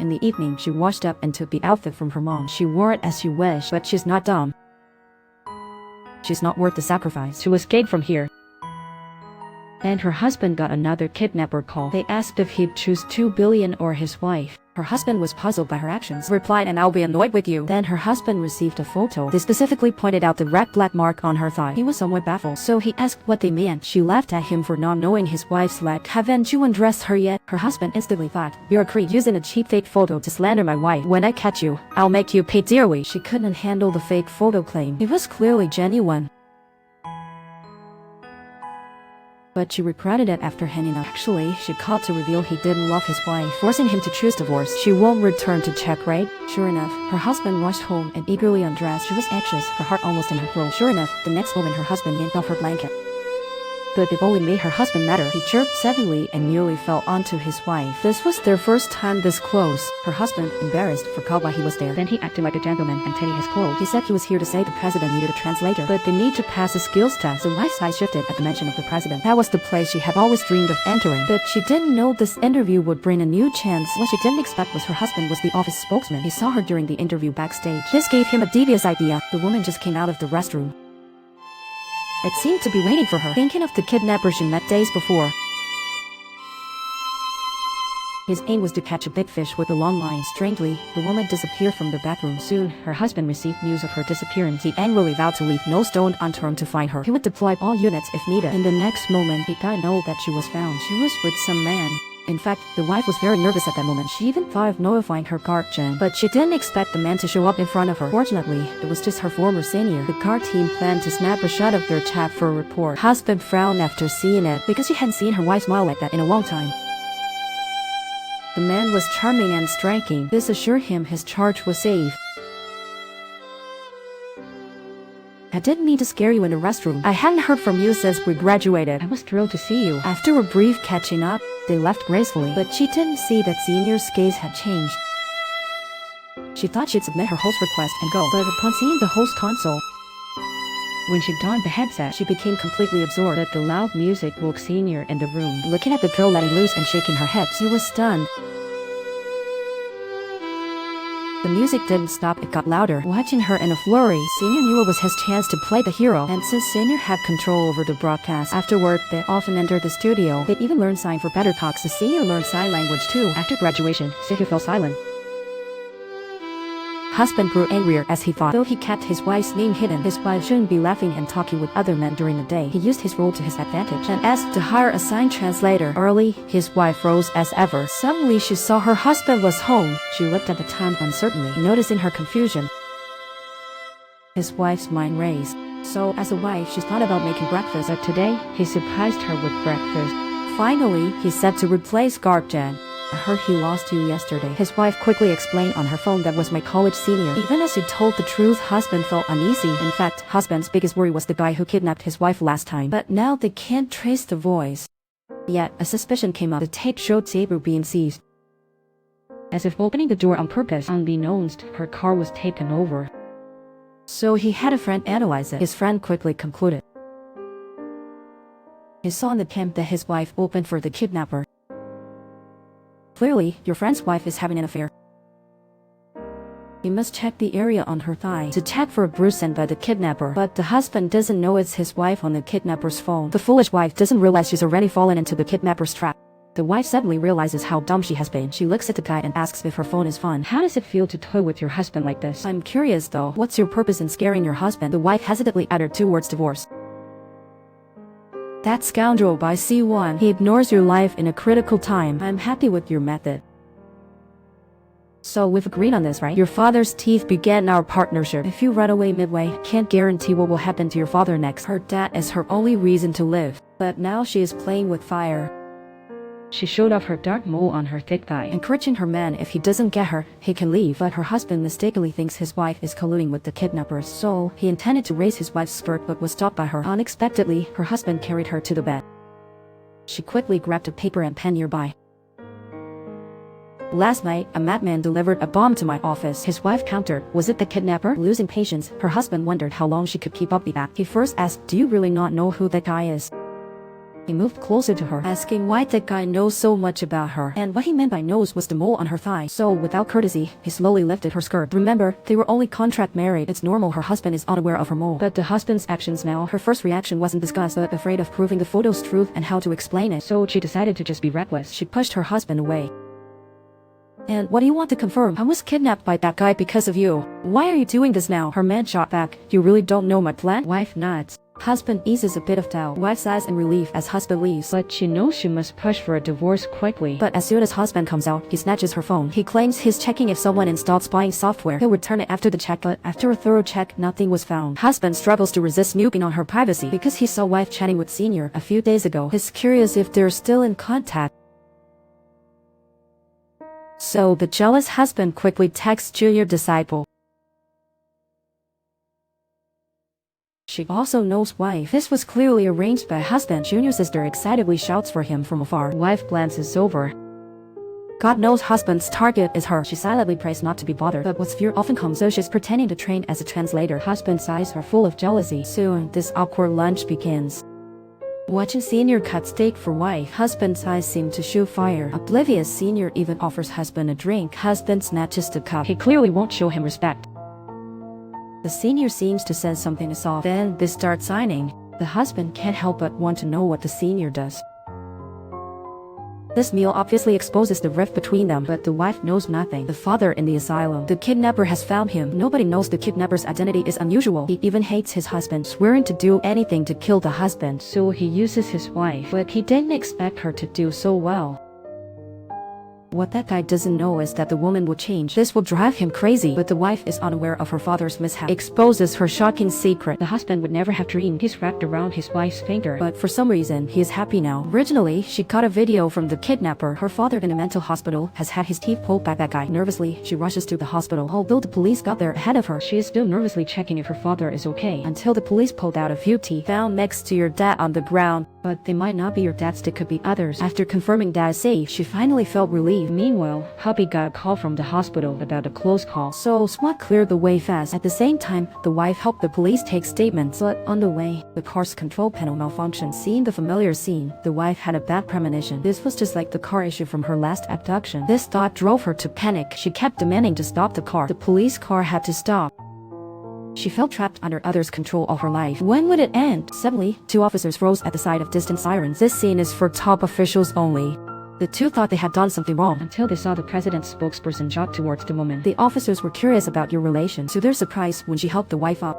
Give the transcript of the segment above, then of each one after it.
In the evening, she washed up and took the outfit from her mom. She wore it as she wished, but she's not dumb. She's not worth the sacrifice to escape from here. And her husband got another kidnapper call. They asked if he'd choose 2 billion or his wife. Her husband was puzzled by her actions, replied, "And I'll be annoyed with you." Then her husband received a photo. They specifically pointed out the red black mark on her thigh. He was somewhat baffled, so he asked what they meant. She laughed at him for not knowing his wife's leg. "Haven't you undressed her yet?" Her husband instantly thought, "You're a creep using a cheap fake photo to slander my wife. When I catch you, I'll make you pay dearly." She couldn't handle the fake photo claim. It was clearly genuine. But she regretted it after hanging up. Actually, she called to reveal he didn't love his wife, forcing him to choose divorce. She won't return to check, right? Sure enough, her husband rushed home and eagerly undressed. She was anxious, her heart almost in her throat. Sure enough, the next moment her husband yanked off her blanket. But it only made her husband madder. He chirped suddenly and nearly fell onto his wife. This was their first time this close. Her husband, embarrassed, forgot why he was there. Then he acted like a gentleman and tidied his clothes. He said he was here to say the president needed a translator, but they need to pass a skills test. The wife's eyes shifted at the mention of the president. That was the place she had always dreamed of entering. But she didn't know this interview would bring a new chance. What she didn't expect was her husband was the office spokesman. He saw her during the interview backstage. This gave him a devious idea. The woman just came out of the restroom. It seemed to be waiting for her, thinking of the kidnapper she met days before. His aim was to catch a big fish with a long line. Strangely, the woman disappeared from the bathroom. Soon, her husband received news of her disappearance. He angrily vowed to leave no stone unturned to find her. He would deploy all units if needed. In the next moment, he got to know that she was found. She was with some man. In fact, the wife was very nervous at that moment. She even thought of notifying her guardian, but she didn't expect the man to show up in front of her. Fortunately, it was just her former senior. The guard team planned to snap a shot of their chat for a report. Husband frowned after seeing it, because he hadn't seen her wife smile like that in a long time. The man was charming and striking. This assured him his charge was safe. "I didn't mean to scare you in the restroom. I hadn't heard from you since we graduated. I was thrilled to see you." After a brief catching up, they left gracefully, but she didn't see that senior's gaze had changed. She thought she'd submit her host request and go, but upon seeing the host console, when she donned the headset, she became completely absorbed. But the loud music woke senior in the room. Looking at the girl letting loose and shaking her hips, he was stunned. The music didn't stop, it got louder. Watching her in a flurry, Senior knew it was his chance to play the hero. And since Senior had control over the broadcast, afterward, they often entered the studio. They even learned sign for better talks. The Senior learned sign language too. After graduation, Senior fell silent. Husband grew angrier as he thought, though he kept his wife's name hidden, his wife shouldn't be laughing and talking with other men during the day. He used his role to his advantage and asked to hire a sign translator. Early, his wife froze as ever. Suddenly, she saw her husband was home. She looked at the time uncertainly, noticing her confusion. His wife's mind raced. So, as a wife, she thought about making breakfast, but today, he surprised her with breakfast. Finally, he said to replace guardian. "I heard he lost you yesterday." His wife quickly explained on her phone that was my college senior. Even as he told the truth, husband felt uneasy. In fact, husband's biggest worry was the guy who kidnapped his wife last time. But now they can't trace the voice. Yet, a suspicion came up. The tape showed Saber being seized. As if opening the door on purpose, unbeknownst, her car was taken over. So he had a friend analyze it. His friend quickly concluded. He saw in the camp that his wife opened for the kidnapper. "Clearly, your friend's wife is having an affair. You must check the area on her thigh to check for a bruise sent by the kidnapper." But the husband doesn't know it's his wife on the kidnapper's phone. The foolish wife doesn't realize she's already fallen into the kidnapper's trap. The wife suddenly realizes how dumb she has been. She looks at the guy and asks if her phone is fun. "How does it feel to toy with your husband like this?" "I'm curious though. What's your purpose in scaring your husband?" The wife hesitantly uttered 2 words: divorce. "That scoundrel by C1. He ignores your life in a critical time. I'm happy with your method. So we've agreed on this, right? Your father's teeth began our partnership. If you run away midway, can't guarantee what will happen to your father next. Her dad is her only reason to live. But now she is playing with fire." She showed off her dark mole on her thick thigh, encouraging her man if he doesn't get her, he can leave. But her husband mistakenly thinks his wife is colluding with the kidnappers, so he intended to raise his wife's skirt but was stopped by her. Unexpectedly, her husband carried her to the bed. She quickly grabbed a paper and pen nearby. "Last night, a madman delivered a bomb to my office." His wife countered, "Was it the kidnapper?" Losing patience, her husband wondered how long she could keep up the act. He first asked, "Do you really not know who that guy is?" He moved closer to her, asking why that guy knows so much about her. And what he meant by nose was the mole on her thigh. So without courtesy, he slowly lifted her skirt. Remember, they were only contract married. It's normal her husband is unaware of her mole. But the husband's actions now, her first reaction wasn't disgust but afraid of proving the photo's truth and how to explain it. So she decided to just be reckless. She pushed her husband away. And what do you want to confirm? I was kidnapped by that guy because of you. Why are you doing this now? Her man shot back. You really don't know my plan? Wife nods. Husband eases a bit of doubt. Wife sighs in relief as husband leaves. But she knows she must push for a divorce quickly. But as soon as husband comes out, he snatches her phone. He claims he's checking if someone installed spying software. He'll return it after the check, but after a thorough check, nothing was found. Husband struggles to resist snooping on her privacy because he saw wife chatting with senior a few days ago. He's curious if they're still in contact. So the jealous husband quickly texts junior disciple. She also knows wife. This was clearly arranged by husband. Junior sister excitedly shouts for him from afar. Wife glances over. God knows husband's target is her. She silently prays not to be bothered, but with fear often comes, so she's pretending to train as a translator. Husband's eyes are full of jealousy. Soon, this awkward lunch begins. Watching senior cut steak for wife, husband's eyes seem to shoot fire. Oblivious, senior even offers husband a drink. Husband snatches the cup. He clearly won't show him respect. The senior seems to sense something is off. Then they start signing. The husband can't help but want to know what the senior does. This meal obviously exposes the rift between them, but the wife knows nothing. The father in the asylum. The kidnapper has found him. Nobody knows the kidnapper's identity is unusual. He even hates his husband, swearing to do anything to kill the husband. So he uses his wife, but he didn't expect her to do so well. What that guy doesn't know is that the woman will change. This will drive him crazy, but the wife is unaware of her father's mishap. Exposes her shocking secret. The husband would never have dreamed he's wrapped around his wife's finger, but for some reason, he is happy now. Originally, she got a video from the kidnapper. Her father in a mental hospital has had his teeth pulled by that guy. Nervously, she rushes to the hospital. Although the police got there ahead of her, she is still nervously checking if her father is okay, until the police pulled out a few teeth found next to your dad on the ground. But they might not be your dad's, they could be others. After confirming dad is safe, she finally felt relieved. Meanwhile, hubby got a call from the hospital about a close call, so SWAT cleared the way fast. At the same time, the wife helped the police take statements, but on the way, the car's control panel malfunctioned. Seeing the familiar scene, the wife had a bad premonition. This was just like the car issue from her last abduction. This thought drove her to panic. She kept demanding to stop the car. The police car had to stop. She felt trapped under others' control all her life. When would it end? Suddenly, two officers rose at the sight of distant sirens. This scene is for top officials only. The two thought they had done something wrong until they saw the president's spokesperson jog towards the woman. The officers were curious about your relation, to their surprise when she helped the wife up.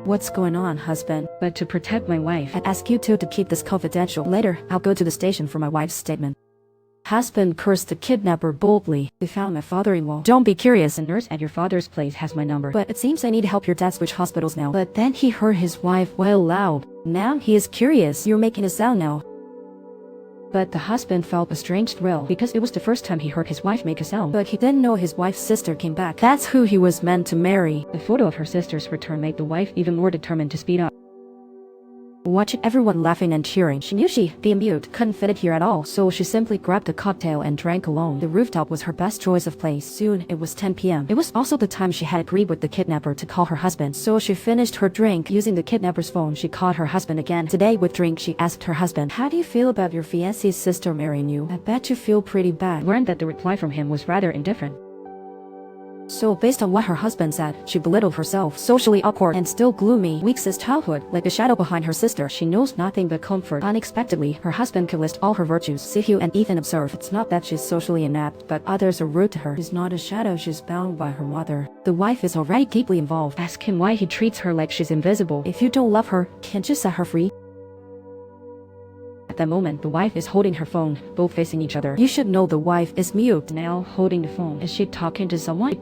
What's going on, husband? But to protect my wife, I'd ask you two to keep this confidential. Later, I'll go to the station for my wife's statement. Husband cursed the kidnapper boldly. They found my father-in-law. Don't be curious, a nurse at your father's place has my number. But it seems I need to help your dad switch hospitals now. But then he heard his wife wail loud. Now he is curious. You're making a sound now. But the husband felt a strange thrill because it was the first time he heard his wife make a sound. But he didn't know his wife's sister came back. That's who he was meant to marry. The photo of her sister's return made the wife even more determined to speed up. Watching everyone laughing and cheering, she knew being mute, couldn't fit it here at all, so she simply grabbed a cocktail and drank alone. The rooftop was her best choice of place. Soon, it was 10 p.m. It was also the time she had agreed with the kidnapper to call her husband, so she finished her drink. Using the kidnapper's phone, she called her husband again. Today, with drink, she asked her husband, "How do you feel about your fiancé's sister marrying you? I bet you feel pretty bad." Learned that the reply from him was rather indifferent. So based on what her husband said, she belittled herself, socially awkward and still gloomy, weak since childhood, like a shadow behind her sister. She knows nothing but comfort. Unexpectedly, her husband could list all her virtues. Sihyu and Ethan observe, it's not that she's socially inept, but others are rude to her. She's not a shadow, she's bound by her mother. The wife is already deeply involved. Ask him why he treats her like she's invisible. If you don't love her, can't you set her free? At that moment, the wife is holding her phone, both facing each other. You should know the wife is mute. Now, holding the phone. Is she talking to someone?